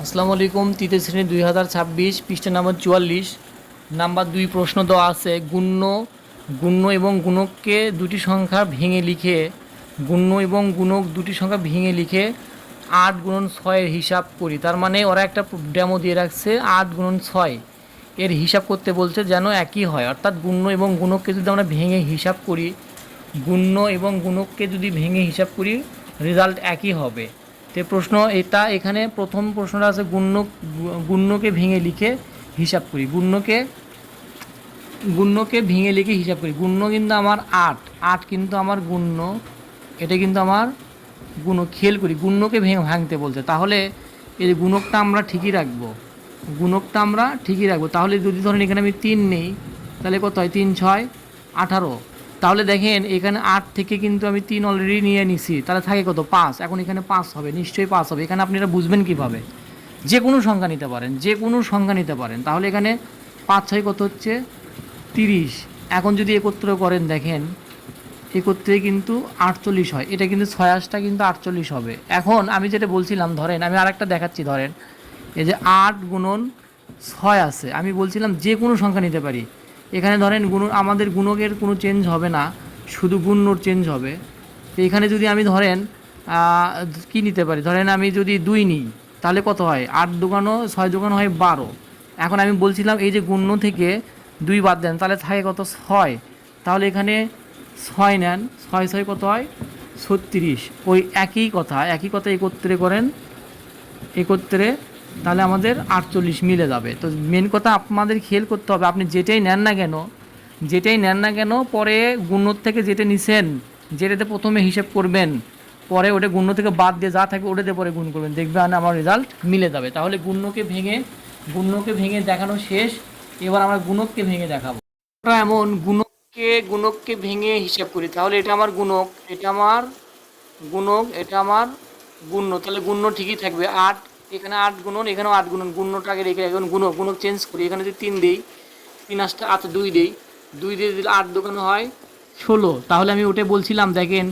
আসসালামু আলাইকুম। তৃতীয় শ্রেণী 2026 পৃষ্ঠা নাম্বার 44 নাম্বার 2 প্রশ্ন দেওয়া আছে। গুণ্য এবং গুণককে দুটি সংখ্যা ভেঙে লিখে দুটি সংখ্যা ভেঙে লিখে 8 গুণন 6 এর হিসাব করি। তার মানে ওরা একটা ডেমো দিয়ে রাখছে 8 গুণন 6 এর হিসাব করতে বলছে যেন একই হয়, অর্থাৎ গুণ্য এবং গুণককে যদি আমরা ভেঙে হিসাব করি, রেজাল্ট একই হবে। তো প্রশ্ন এটা, এখানে প্রথম প্রশ্নটা আছে গুণ্যকে ভেঙে লিখে হিসাব করি। গুণ্যকে ভেঙে লিখে হিসাব করি। গুণ্য কিন্তু আমার 8 কিন্তু আমার গুণ্য, এটা কিন্তু আমার গুণ। খেয়াল করি গুণ্যকে ভাঙতে বলছে, তাহলে এই গুণকটা আমরা ঠিকই রাখবো। তাহলে যদি ধরেন এখানে আমি 3 নেই, তাহলে কত হয়? 3 6 18। তাহলে দেখেন এখানে 8 থেকে কিন্তু আমি 3 অলরেডি নিয়ে নিছি, তাহলে থাকে কত? 5। এখন এখানে 5 হবে, নিশ্চয়ই 5 হবে। এখানে আপনারা বুঝবেন কিভাবে? যে কোনো সংখ্যা নিতে পারেন। তাহলে এখানে 5 6 কত হচ্ছে? 30। এখন যদি একত্র করেন, দেখেন একত্রে কিন্তু 48 হয়। এটা কিন্তু 6 8টা কিন্তু 48 হবে। এখন আমি যেটা বলছিলাম, ধরেন আমি আরেকটা দেখাচ্ছি। ধরেন এই যে 8 গুণন 6 আছে, আমি বলছিলাম যে কোনো সংখ্যা নিতে পারি। এখানে ধরেন আমাদের গুণকের কোনো চেঞ্জ হবে না, শুধু গুণ্যর চেঞ্জ হবে। তো এখানে যদি আমি ধরেন কি নিতে পারি, ধরেন আমি যদি 2 নিই, তাহলে কত হয়? 8 দুগুণ 6 দুগুণ হয় 12। এখন আমি বলছিলাম এই যে গুণ্য থেকে 2 বাদ দেন, তাহলে থাকে কত? 6। তাহলে এখানে 6 নেন, 6 6 কত হয়? 36। ওই একই কথা একত্রে করেন, তাহলে আমাদের 48 মিলে যাবে। তো মেন কথা আপনাদের খেয়াল করতে হবে, আপনি যেটাই নেন না কেন পরে গুণ্য থেকে যেটা নিছেন, যেটাতে প্রথমে হিসেব করবেন, পরে ওটা গুণ্য থেকে বাদ দিয়ে যা থাকবে ওটাতে পরে গুণ করবেন, দেখবেন আমার রেজাল্ট মিলে যাবে। তাহলে গুণ্যকে ভেঙে দেখানো শেষ। এবার আমরা গুণককে ভেঙে দেখাবো। এমন গুণককে ভেঙে হিসাব করি, তাহলে এটা আমার গুণক, এটা আমার গুণ্য। তাহলে গুণ্য ঠিকই থাকবে 8। এখানে 8 গুণন, এখানেও 8 গুণন। গুণ্যটা আগে রেখে এখন গুণক চেঞ্জ করি। এখানে যদি 3 দিই, 3 8 2 দিই, 2 দিয়ে দিলে 8 দোকানে হয় 16। তাহলে আমি ওটা বলছিলাম, দেখেন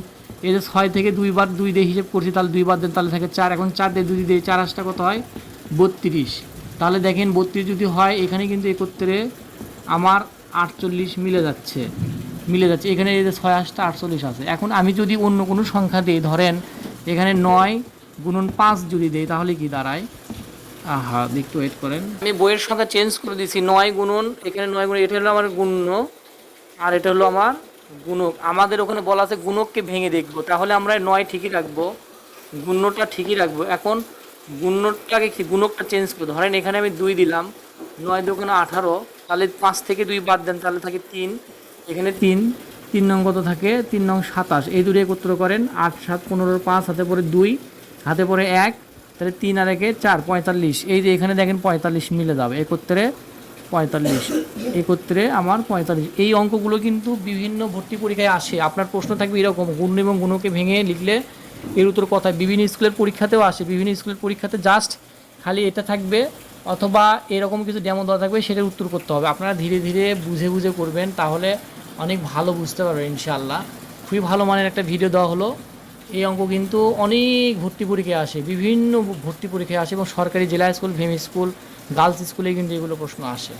এই যে 6 থেকে 2 বার 2 দিয়ে হিসেব করছি, তাহলে 2 বার দেন, তাহলে থাকে 4। এখন 4 দিয়ে 2 দিয়ে 4 8টা কত হয়? 32। তাহলে দেখেন 32 যদি হয়, এখানে কিন্তু একত্রে আমার 48 মিলে যাচ্ছে। এখানে এই যে 6 8টা 48 আছে। এখন আমি যদি অন্য কোনো সংখ্যা দিই, ধরেন এখানে 9 গুণন 5 যদি দেই, তাহলে কি দাঁড়ায়? একটু ওয়েট করেন, আমি বইয়ের সংখ্যা চেঞ্জ করে দিছি। 9 গুণন, এখানে 9 গুণন, এটা হলো আমার গুণ্য আর এটা হলো আমার গুণক। আমাদের ওখানে বলা আছে গুণককে ভেঙে দেখবো, তাহলে আমরা 9 ঠিকই রাখবো, গুণ্যটা ঠিকই রাখবো। এখন গুণকটা চেঞ্জ করবো। ধরেন এখানে আমি 2 দিলাম, 9 দোকানে 18, তাহলে 5 থেকে 2 বাদ দেন, তাহলে থাকে 3। এখানে 3 নং কত থাকে? 3 নং 27। এই দুটো একত্র করেন, 8 7 15 5, হাতে পরে 2, হাতে পরে 1, তাহলে 3 আর 1 4 45। এই যে এখানে দেখেন 45 মিলে যাবে, একত্রে 45, একত্রে আমার 45। এই অঙ্কগুলো কিন্তু বিভিন্ন ভর্তি পরীক্ষায় আসে। আপনার প্রশ্ন থাকবে এরকম, গুণ্য এবং গুণকে ভেঙে লিখলে এর উত্তর কথায়। বিভিন্ন স্কুলের পরীক্ষাতেও আসে, জাস্ট খালি এটা থাকবে, অথবা এরকম কিছু ডেমো দেওয়া থাকবে, সেটার উত্তর করতে হবে। আপনারা ধীরে ধীরে বুঝে করবেন, তাহলে অনেক ভালো বুঝতে পারবেন ইনশাআল্লাহ। খুবই ভালো মানের একটা ভিডিও দেওয়া হলো। এই অঙ্ক কিন্তু অনেক বিভিন্ন ভর্তি পরীক্ষায় আসে, এবং সরকারি জেলা স্কুল, ভেম স্কুল, গার্লস স্কুলে কিন্তু এগুলো প্রশ্ন আসে।